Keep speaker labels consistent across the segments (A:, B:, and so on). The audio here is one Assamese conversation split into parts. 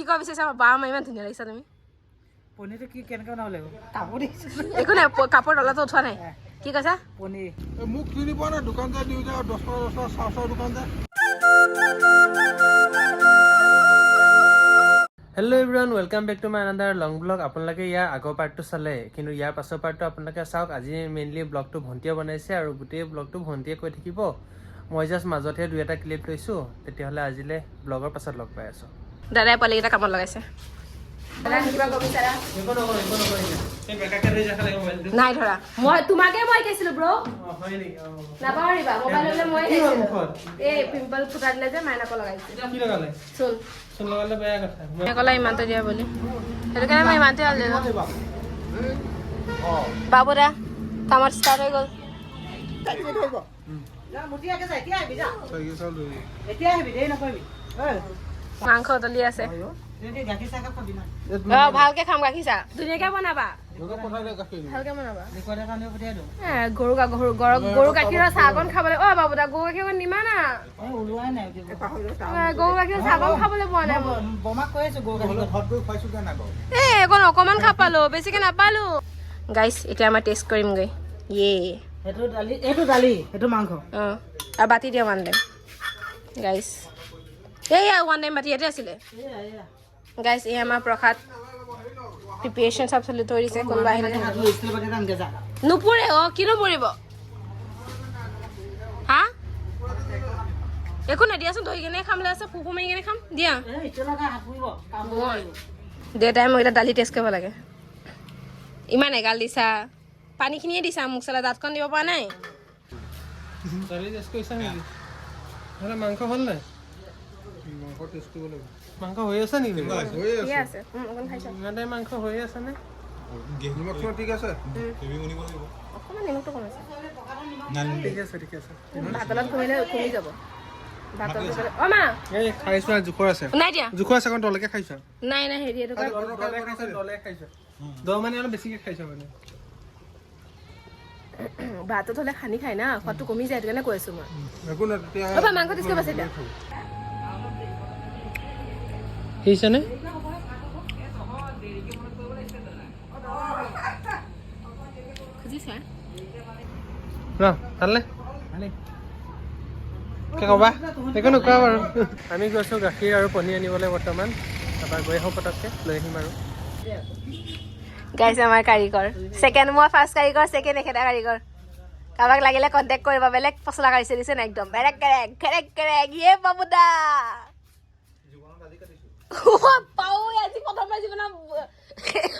A: কি কব বিচাৰিছা বা মা ইমান ধুনীয়া লাগিছা তুমি
B: পনীৰটো কি কেনেকৈ বনাব লাগিব কাপোৰ দিছে
A: একো নাই কাপোৰ তলতো উঠোৱা নাই কি কৈছা
B: পনীৰ
C: মোক চিনি পোৱা নাই দোকান যায় দিওঁ যায় 10 টকা চাউলৰ দোকান যায়
D: hello' everyone welcome back to my another long blog আপোনালোকে ইয়াৰ আগৰ পাৰ্টটো চালে কিন্তু ইয়াৰ পাছৰ পাৰ্টটো আপোনালোকে চাওক আজি মেইনলি ব্লগটো ভণ্টিয়ে বনাইছে আৰু গোটেই ব্লগটো ভণ্টিয়ে কৈ থাকিব মই জাষ্ট মাজতহে 2-এটা ক্লিপ লৈছোঁ তেতিয়াহ'লে আজিলে ব্লগৰ পাছত লগ পাই আছোঁ
A: দাদাই পোৱালিকেইটা কামত লগাইছে নাই ধৰা মই তোমাকে মই কৈছিলো ব্ৰ নাপাহৰিবা মোবাইল হ'লে মই কৈছিলো এই পিম্পল ফুটা দিলে যে মাইনাক লগাইছে চোন
D: লগালে বেয়া কথা
A: কলা ইমানটো দিয়া বুলি সেইটো কাৰণে মই ইমানটো আনিলো বাবু দা কামত ষ্টাৰ্ট হৈ গ'ল মাংস উতলি আছে ভালকে খাম গাখীৰ চাহ ধুনীয়াকে বনাবা ভালকে বনাবা গৰু গাখীৰৰ চাহ অকণ খাবলৈ অ বাবু দা গৰু গাখীৰ অকণ নিমা না গৰু গাখীৰৰ চাহ অকণ খাবলৈ পোৱা নাই অকণ অকমান খাপালো বেছিকে নাপালো গাইছ এতিয়া আমাৰ টেষ্ট কৰিমগৈ
B: এইটো দালি সেইটো মাংস
A: আৰু বাতি দিয়া ওৱান টাইম গাইছ এইয়া ওৱান টাইম বাতি ইয়াতে আছিলে গাইছ এই আমাৰ প্ৰসাদ প্ৰিপেৰেশ্যন চব চলি থৈ দিছে কোনোবা আহিলে নুপুৰে অ কি নপৰিব হা একো নাই দিয়াচোন ধৰি কেনে খাম আছে ফুফু মাৰি কেনে খাম দিয়া দেউতাই মই এতিয়া দালি টেষ্ট কৰিব লাগে ইমান এগাল দিছা পানীখিনিয়ে দিছা মোক চালা দাঁতখন দিব পৰা নাই
D: মাংস হ'ল নাই মাংস হৈ আছে নেকি ইমান টাইম মাংস হৈ আছে নে
C: ঠিক আছে
A: অকণমান নিমখটো কম আছে
D: ঠিক আছে ঠিক আছে
A: ভাতলত কমিলে কমি যাব অ মা
D: এই খাইছো জোখৰ আছে
A: নাই দিয়া
D: জোখৰ আছে কাৰণ তলকে খাইছো
A: নাই নাই হেৰি এইটো
D: দলে খাইছো দহ মানে অলপ বেছিকে খাইছো মানে
A: ভাতত হ'লে সানি খাই না সোৱাদটো কমি যায় সেইটো কাৰণে কৈ আছো মই
C: একো নাই তেতিয়া
A: মাংস টেষ্ট কৰিব আছে এতিয়া
D: সিজনে
A: খুজিছা
D: ন ভালনে কি ক'বা একো নকোৱা বাৰু আমি গৈছোঁ গাখীৰ আৰু পনীৰ আনিবলৈ বৰ্তমান তাৰপৰা গৈ আহোঁ পটককৈ লৈ আহিম আৰু
A: গাইছে আমাৰ কাৰিকৰ ছেকেণ্ড মই ফাৰ্ষ্ট কাৰিকৰ ছেকেণ্ড এখেতা কাৰিকৰ কাৰোবাক লাগিলে কণ্টেক্ট কৰিব বেলেগ পচলা কাৰিছে দিছে না একদম বেৰেক কেৰেক খেৰেক কেৰেক ইয়ে বাবুদা পাও আজি প্ৰথমবাৰ জীৱনত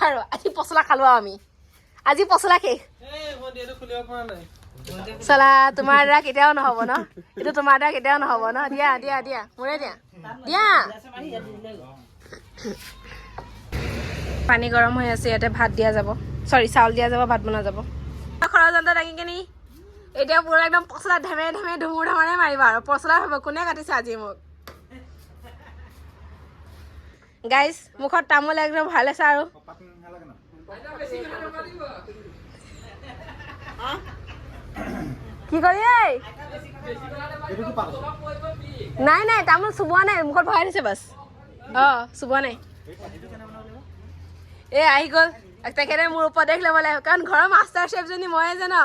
A: আৰু আজি পচলা খালো আমি আজি পচলা শেষ চলা তোমাৰ দ্বাৰা কেতিয়াও নহ'ব ন এইটো তোমাৰ দ্বাৰা কেতিয়াও নহ'ব ন দিয়া দিয়া দিয়া মোৰে দিয়া দিয়া পানী গৰম হৈ আছে ইয়াতে ভাত দিয়া যাব চৰি চাউল দিয়া যাব ভাত বনোৱা যাব খৰচ যন্ত্ৰ দাঙি কিনি এতিয়া পুৰা একদম পচলা ধেমে ধেমে ধুমুৰ ধমাৰে মাৰিবা আৰু পচলা হ'ব কোনে কাটিছে আজি মোক গাইজ মুখত তামোল একদম ভাল আছে আৰু কি কৰি নাই নাই তামোল চুবোৱা নাই মুখত ভৰাই দিছে বাছ অ চুবোৱা নাই এই আহি গ'ল তেখেতে মোৰ উপদেশ ল'ব লাগিব কাৰণ ঘৰৰ মাষ্টাৰ চেফজনী ময়ে যে ন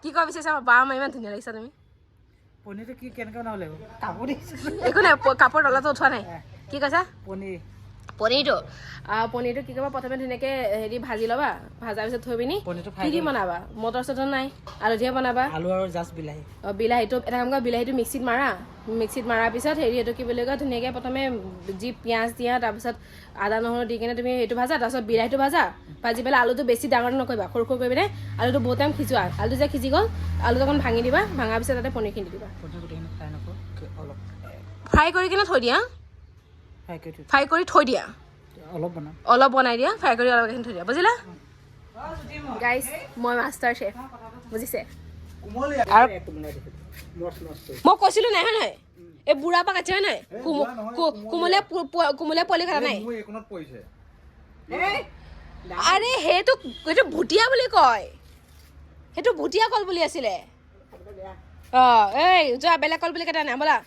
A: কি কব বিচাৰিছা বা মা ইমান ধুনীয়া লাগিছা তুমি
B: পনীৰটো কি কেনেকৈ বনাব লাগিব কাপোৰ দিছে
A: একো নাই কাপোৰ তলতো উঠোৱা নাই কি কৈছা পনীৰটো কি কৰিবা প্ৰথমে ধুনীয়াকৈ হেৰি ভাজি ল'বা ভাজাৰ পিছত থৈ পিনি কি বনাবা মটৰ চটৰ নাই আলুধিয়ে বনাবা
B: আলু আৰু জাষ্ট বিলাহী
A: বিলাহীটো এটা কাম কৰা বিলাহীটো মিক্সিত মাৰাৰ পিছত হেৰি এইটো কি বুলি কয় ধুনীয়াকৈ প্ৰথমে যি পিঁয়াজ দিয়া তাৰপিছত আদা নহৰু দি কিনে তুমি সেইটো ভাজা তাৰপিছত বিলাহীটো ভাজি পেলাই আলুটো বেছি ডাঙৰ নকৰিবা সৰু সৰু কৰি পিনে আলুটো বহুত টাইম সিজোৱা আলুটো যে সিজি গ'ল আলুটো অকণ ভাঙি দিবা ভাঙাৰ পিছত তাতে পনীৰখিনি দিবা ফ্ৰাই কৰি কিনে থৈ দিয়া ফ্ৰাই কৰি থৈ দিয়া অলপ বনাই দিয়া ফ্ৰাই কৰি অলপ থৈ দিয়া বুজিলা গাইজ মই মাষ্টাৰ চেফ বুজিছে আৰু মই কৈছিলো নাই হয় নহয় এই বুঢ়া পৰা কাটিছে হয় নহয় কোমলীয়া পোৱালি কাটা নাই আৰে সেইটো ভুটীয়া বুলি কয় সেইটো ভুটীয়া কল বুলি আছিলে অ এই যোৱা বেলেগ কল বুলি কাটা নাই ব'লা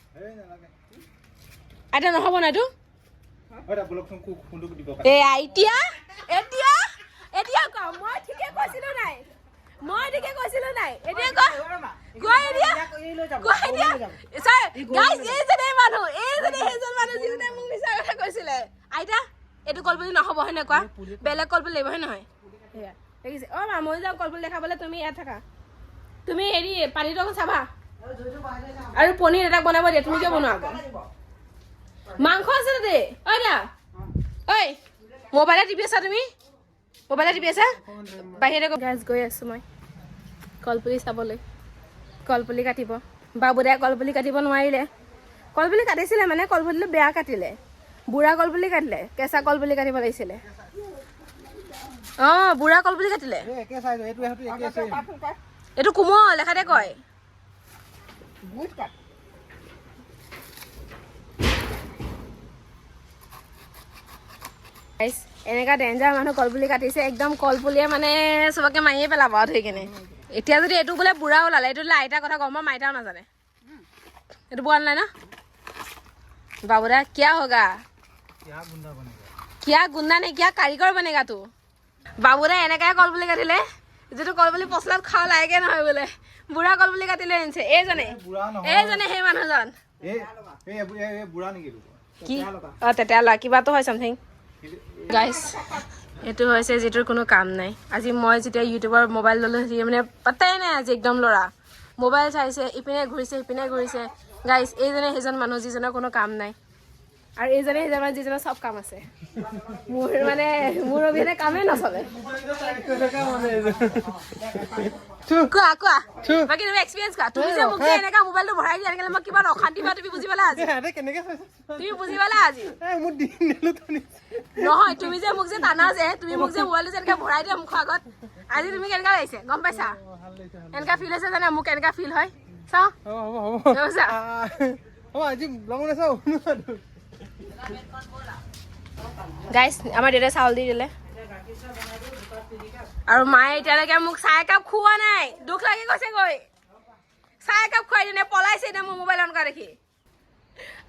A: এতিয়া নহ'ব না এইটো এয়া এতিয়া এতিয়া এতিয়া কোৱা মই ঠিকে কৈছিলো নাই এতিয়া কোৱা কোৱা এতিয়া গাইজ এইজনে মানুহ সেইজন মানুহ যিজনে মোক মিছা কথা কৈছিলে আইতা এইটো কলপুলি নহ'ব হয় নাই কোৱা বেলেগ কলপুলি লাগিব হয় নহয় সেয়া দেখিছে অ' মা মই যাওঁ কলপুলি দেখাবলৈ তুমি ইয়াত থাকা তুমি হেৰি পানীটো অকণ চাবা আৰু পনীৰ এটা বনাব দিয়া তুমি কিয় বনোৱা আকৌ মাংস আছে তাতে ঐ দা ঐ মোবাইলত টিপি আছা তুমি বাহিৰতে গাছ গৈ আছো মই কলপুলি চাবলৈ কলপুলি কাটিব বাবুদাই কলপুলি কাটিব নোৱাৰিলে কলপুলি কাটিছিলে মানে কলপুলিটো বেয়া কাটিলে বুঢ়া কলপুলি কাটিলে কেঁচা কলপুলি কাটিব লাগিছিলে অঁ বুঢ়া কলপুলি কাটিলে এইটো কোমল এখাতে কয় এনেকা ডেঞ্জাৰ মানুহ কলপুলি কাটিছে একদম কলপুলিয়ে মানে চবকে মাৰিয়ে পেলাব আৰু থৈ কেনে এতিয়া যদি এইটো বোলে বুঢ়া ওলালে এইটো বোলে আইতাৰ কথা গম মাইতাও নাজানে এইটো বোৱা নাই ন বাবুদা কিয়া হোগা কিয়া গুণ্ডা নে কিয়া কাৰিকৰ বনেগা তো বাবুদাই এনেকাই কলপুলি কাটিলে যিটো কলপুলি পচলাত খাওঁ লাগে নহয় বোলে বুঢ়া কলপুলি কাটিলে আনিছে এইজনে সেই মানুহজন কি অঁ তেতিয়া লোৱা কিবাটো হয় চামথিং গাইজ এইটো হৈছে যিটোৰ কোনো কাম নাই আজি মই যেতিয়া ইউটিউবৰ মোবাইল ল'লোঁ মানে পাত্তাই নাই আজি একদম ল'ৰা মোবাইল চাইছে ইপিনে ঘূৰিছে গাইজ এইজনে সেইজন মানুহ যিজনৰ কোনো কাম নাই আৰু এইজনে সেইজন মানুহ যিজনৰ চব কাম আছে মোৰ অবিহনে কামেই নচলে কোৱা বাকী তুমি এক্সপিৰিয়েঞ্চ কোৱা তুমি যে মোক যে এনেকা মোবাইলটো ভৰাই দিয়া এনেকৈ মই কিমান অশান্তি পাওঁ তুমি বুজি পালা আজি নহয় তুমি যে মোক যে টানা যে তুমি মোক যে মোবাইলটো যে এনেকৈ ভৰাই দিয়া মুখৰ আগত আজি তুমি কেনেকুৱা লাগিছে গম পাইছা এনেকুৱা ফিল হৈছে জানে মোক কেনেকুৱা ফিল হয় চাওঁ গাইজ আমাৰ দেউতাই চাউল দি দিলে আৰু মায়ে এতিয়ালৈকে মোক চাহ একাপ খুওৱা নাই দুখ লাগি গৈছে গৈ চাহ একাপ খুৱাই দিনে পলাইছে এতিয়া মোৰ মোবাইল অন কৰা দেখি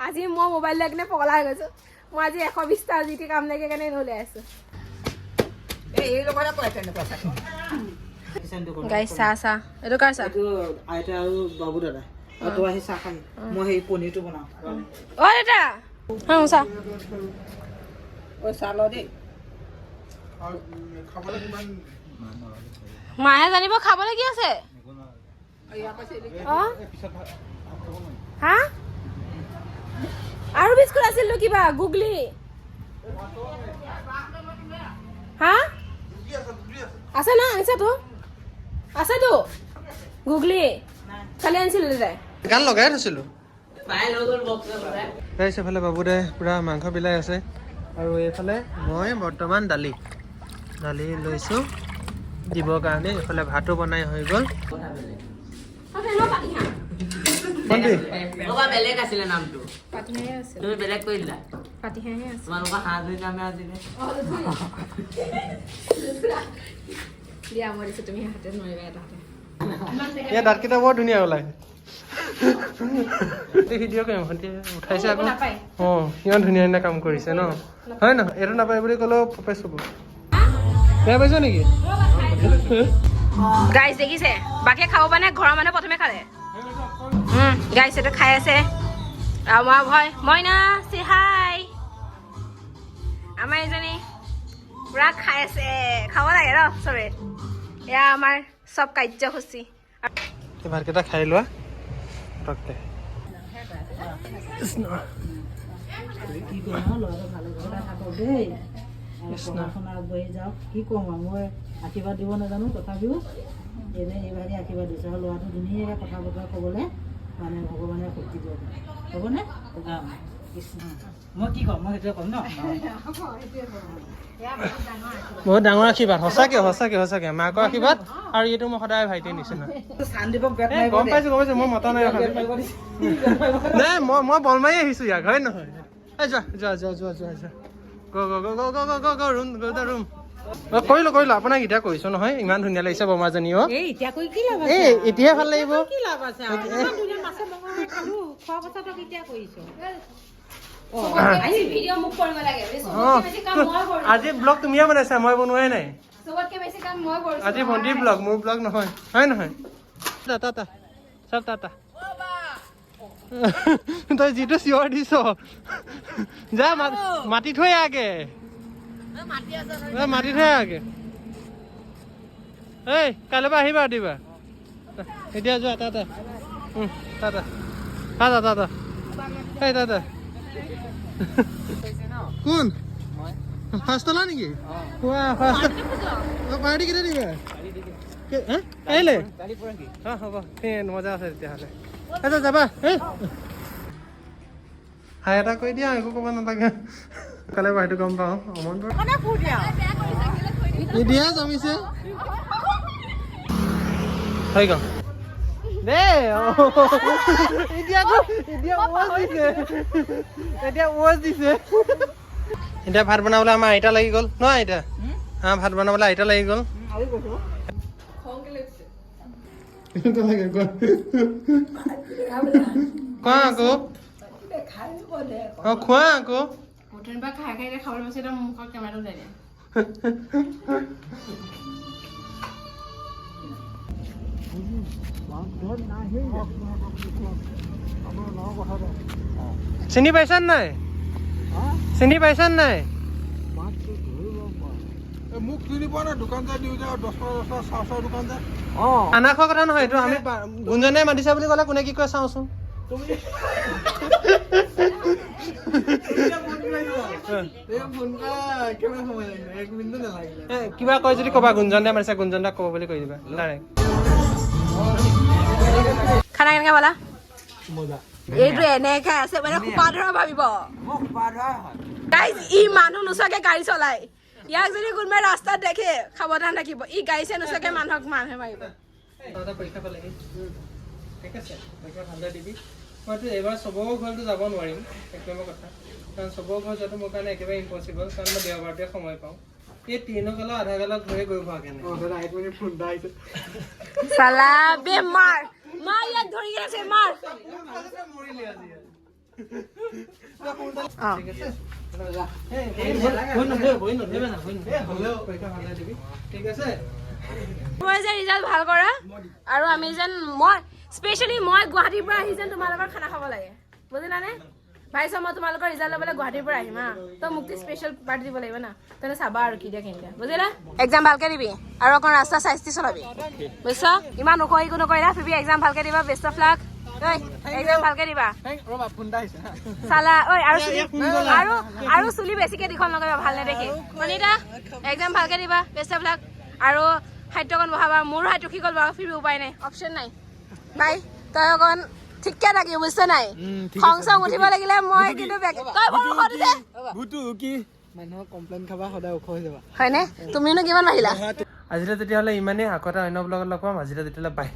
A: আজি মই মোবাইল লৈ কিনে পগলা হৈ গৈছো মই আজি 120টা জিটি কাম লাগে কাৰণে ওলাই আছো গাইজ চাহ এইটো কাৰ চাহ
B: আইতা আৰু বাবু দাদা তো আহি চাহ খাম মই সেই পনীৰটো বনাওঁ
A: অ' দেউতা চাহ
B: চাহ লওঁ দেই
A: মায়ে জানিব খাবলৈ কি আছে হা আৰু বিস্কুট আছিল কিবা গুগলি হা আছে না আছেতো গুগলি খালি আনিছিলো দাদাই
D: গান লগাই থৈছিলো এইফালে বাবুদাই পুৰা মাংস বিলাই আছে আৰু এইফালে মই বৰ্তমান দালি লৈছোঁ দিবৰ কাৰণে এইফালে ভাতো বনাই হৈ গ'ল
E: বেলেগ আছিলে নামটো তুমি বেলেগ কৰি দিলা তোমালোকৰ হাঁহ ধুই কামে আজিলে
D: এই দাঁতকেইটা বৰ ধুনীয়া ওলাই ভিডিঅ' কৰিম ভণ্টি উঠাইছে আকৌ অঁ কিমান ধুনীয়া ধুনীয়া কাম কৰিছে ন হয় নহয় এইটো নাপায় বুলি ক'লেও পপে চুব বেয়া পাইছ নেকি
A: গাইজ দেখিছে বাকীয়ে খাব মানে ঘৰৰ মানুহে প্ৰথমে খালে গাইজ এইটো খাই আছে আমাৰ ভয় মইনা চি হাই আমাৰ এজনী পুৰা খাই আছে খাব লাগে ন চবে এয়া আমাৰ চব কাৰ্যসূচী
D: ভাতকেইটা খাই লোৱা পটককে
B: আগবাঢ়ি যাওক কি কওঁ মই আশীৰ্বাদ দিব নাজানো তথাপিও এনে এইভাগে আশীৰ্বাদ দিছে আৰু ল'ৰাটো ধুনীয়াকৈ কথা বতৰা ক'বলৈ মানে ভগৱানে শক্তি দিব হ'বনে মই কি ক'ম মই সেইটোৱে ক'ম ন
D: বহুত ডাঙৰ আশীৰ্বাদ সঁচাকে মাকৰ আশীৰ্বাদ আৰু এইটো মই সদায় ভাইটিৰ নিচিনা গম পাইছো মই মতা নাই নাই মই বল মাৰি আহিছো ইয়াক হয় নহয় যোৱা ৰুম কৰিলো আপোনাক এতিয়া কৰিছো নহয় ইমান ধুনীয়া লাগিছে বৰমাজনীও এতিয়াহে ভাল লাগিব
A: আজি ভিডিঅ' মোক কৰিব লাগে চবতকে বেছি কাম মই কৰিছো
D: আজি ব্লগ তুমিয়ে বনাইছা মই বনোৱাই নাই
A: চবতকে বেছি কাম মই কৰিছো
D: আজি ভণ্টিৰ ব্লগ মোৰ ব্লগ নহয় হয় নহয় টাটা চব টাটা তই যিটো চিঞৰ দিছ যা মাতি থৈ আগে মাতি থৈ আগে এই কাইলৈ পৰা আহিবা দিবা এতিয়া যোৱা টাটা টাটা টাটা টাটা এই টাটা কোন ফাৰ্ষ্ট লা নেকি পাৰ্টি কেতিয়া দিবা আহিলে হ'ব মজা আছে তেতিয়াহ'লে আচ্ছা যাবা হাই এটা কৈ দিয়া একো ক'ব নালাগে কাইলৈ বাহিৰটো গম পাওঁ অমন দিয়া জমিছে হৈ গ'ল দেই এতিয়া ভাত বনাবলৈ আমাৰ আইতা লাগি গ'ল ন আইতা ভাত বনাবলৈ আইতা লাগি গ'ল কোৱা আকৌ খোৱা আকৌ
A: খাই খাই খাবলৈ পাইছে মুখত কেমেৰাটো যায়
D: চিনি পাইছান নাই চিনি পাইছান নাই
C: মোক চিনি পোৱা নাই দোকান যায় দিওঁ যে 10 টকা চাহ দোকান যায়
D: খানা খোৱা কথা নহয় এইটো আমি গুঞ্জনে মাতিছা বুলি ক'লে কোনে কি কয় চাওঁচোন কিবা কয় যদি ক'বা গুঞ্জনে মাতিছা গুঞ্জনদাক ক'ব বুলি কৈ দিবা ডাইৰেক্ট
A: খানা কেনেকৈ পালা এইটো এনেকে আছে মানে খোপা ধৰা ভাবিব গাইজ ই মানুহ নোচোৱাকে গাড়ী চলাই ইয়াক যদি কোনোবাই ৰাস্তাত দেখে সাৱধান থাকিব ই গাড়ী চাই নোচোৱাকে মানুহক মানুহে মাৰিব
D: পৰীক্ষা পালেহি ঠিক আছে পৰীক্ষা ভালদৰে দিবি মইতো এইবাৰ চবৰ ঘৰতো যাব নোৱাৰিম এক নম্বৰ কথা কাৰণ চবৰ ঘৰ যোৱাটো মোৰ কাৰণে একেবাৰে ইম্পচিবল কাৰণ মই দেওবাৰটোৱে সময় পাওঁ এই 3 কালৰ আধা কালত ঘূৰি গৈ পোৱাকে
A: চালা বে মাৰ মাৰ ইয়াক ধৰি আছে মাৰ মই যে ৰিজাল্ট ভাল কৰা আৰু আমি যেন মই স্পেচিয়েলি মই গুৱাহাটীৰ পৰা আহি যেন তোমালোকৰ খানা খাব লাগে বুজিলানে ভাইছ মই তোমালোকৰ ৰিজাল্ট ল'বলৈ গুৱাহাটীৰ পৰা আহিম হা তই মোক স্পেচিয়েল পাৰ্টি দিব লাগিব না তই চাবা আৰু কি দিয়া কেনেকৈ বুজিলা এক্সাম ভালকৈ দিবি আৰু অকণ ৰাস্তা চাইষ্টি চলাবি বুজিছ ইমান ওখ একো নকৰিলা ফিবি এক্সাম ভালকৈ দিবা বেষ্ট অফ লাক এক্সাম ভালকৈ দিবা চালা ঐ আৰু চুলি বেছিকৈ দীঘল নকৰিবা ভাল নেদেখি অনিতা এক্সাম ভালকৈ দিবা বেষ্ট অফ লাক আৰু খাদ্যকণ বহাবা মোৰ হাত ৰখি গ'ল বাৰু ফিবি উপায় নাই অপশ্যন নাই বাই তই অকণ ঠিককে থাকি বুজিছ নাই খং চং উঠিব লাগিলে মই কিন্তু হয়নে তুমিনো কিমান আহিলা
D: আজিলৈ তেতিয়াহ'লে ইমানেই আকৌ এটা অন্য ব্লগত লগ পাম আজিলৈ তেতিয়াহ'লে বাই